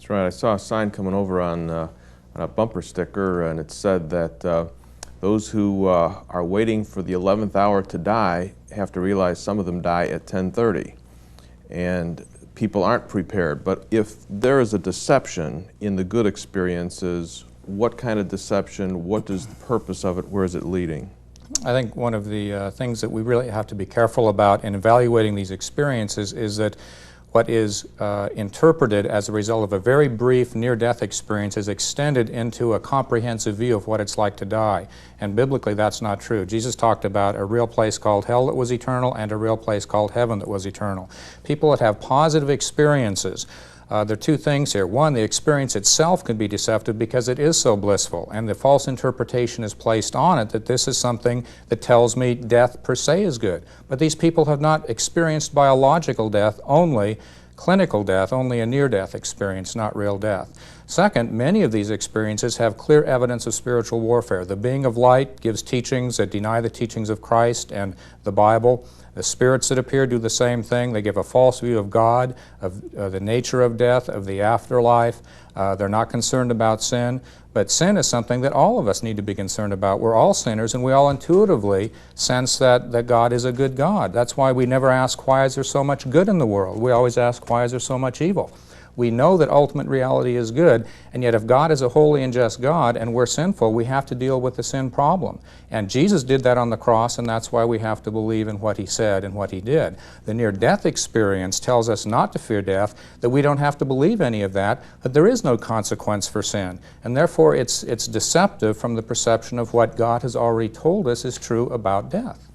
That's right. I saw a sign coming over on a bumper sticker, and it said that those who are waiting for the 11th hour to die have to realize some of them die at 10:30. And people aren't prepared. But if there is a deception in the good experiences, what kind of deception, what is the purpose of it, where is it leading? I think one of the things that we really have to be careful about in evaluating these experiences is that what is interpreted as a result of a very brief near-death experience is extended into a comprehensive view of what it's like to die. And biblically, that's not true. Jesus talked about a real place called hell that was eternal and a real place called heaven that was eternal. People that have positive experiences, there are two things here. One, the experience itself can be deceptive because it is so blissful, and the false interpretation is placed on it that this is something that tells me death per se is good. But these people have not experienced biological death, only clinical death, only a near-death experience, not real death. Second, many of these experiences have clear evidence of spiritual warfare. The being of light gives teachings that deny the teachings of Christ and the Bible. The spirits that appear do the same thing. They give a false view of God, of the nature of death, of the afterlife. They're not concerned about sin. But sin is something that all of us need to be concerned about. We're all sinners, and we all intuitively sense that God is a good God. That's why we never ask, why is there so much good in the world? We always ask, why is there so much evil? We know that ultimate reality is good, and yet if God is a holy and just God and we're sinful, we have to deal with the sin problem. And Jesus did that on the cross, and that's why we have to believe in what He said and what He did. The near-death experience tells us not to fear death, that we don't have to believe any of that, that there is no consequence for sin. And therefore it's deceptive from the perception of what God has already told us is true about death.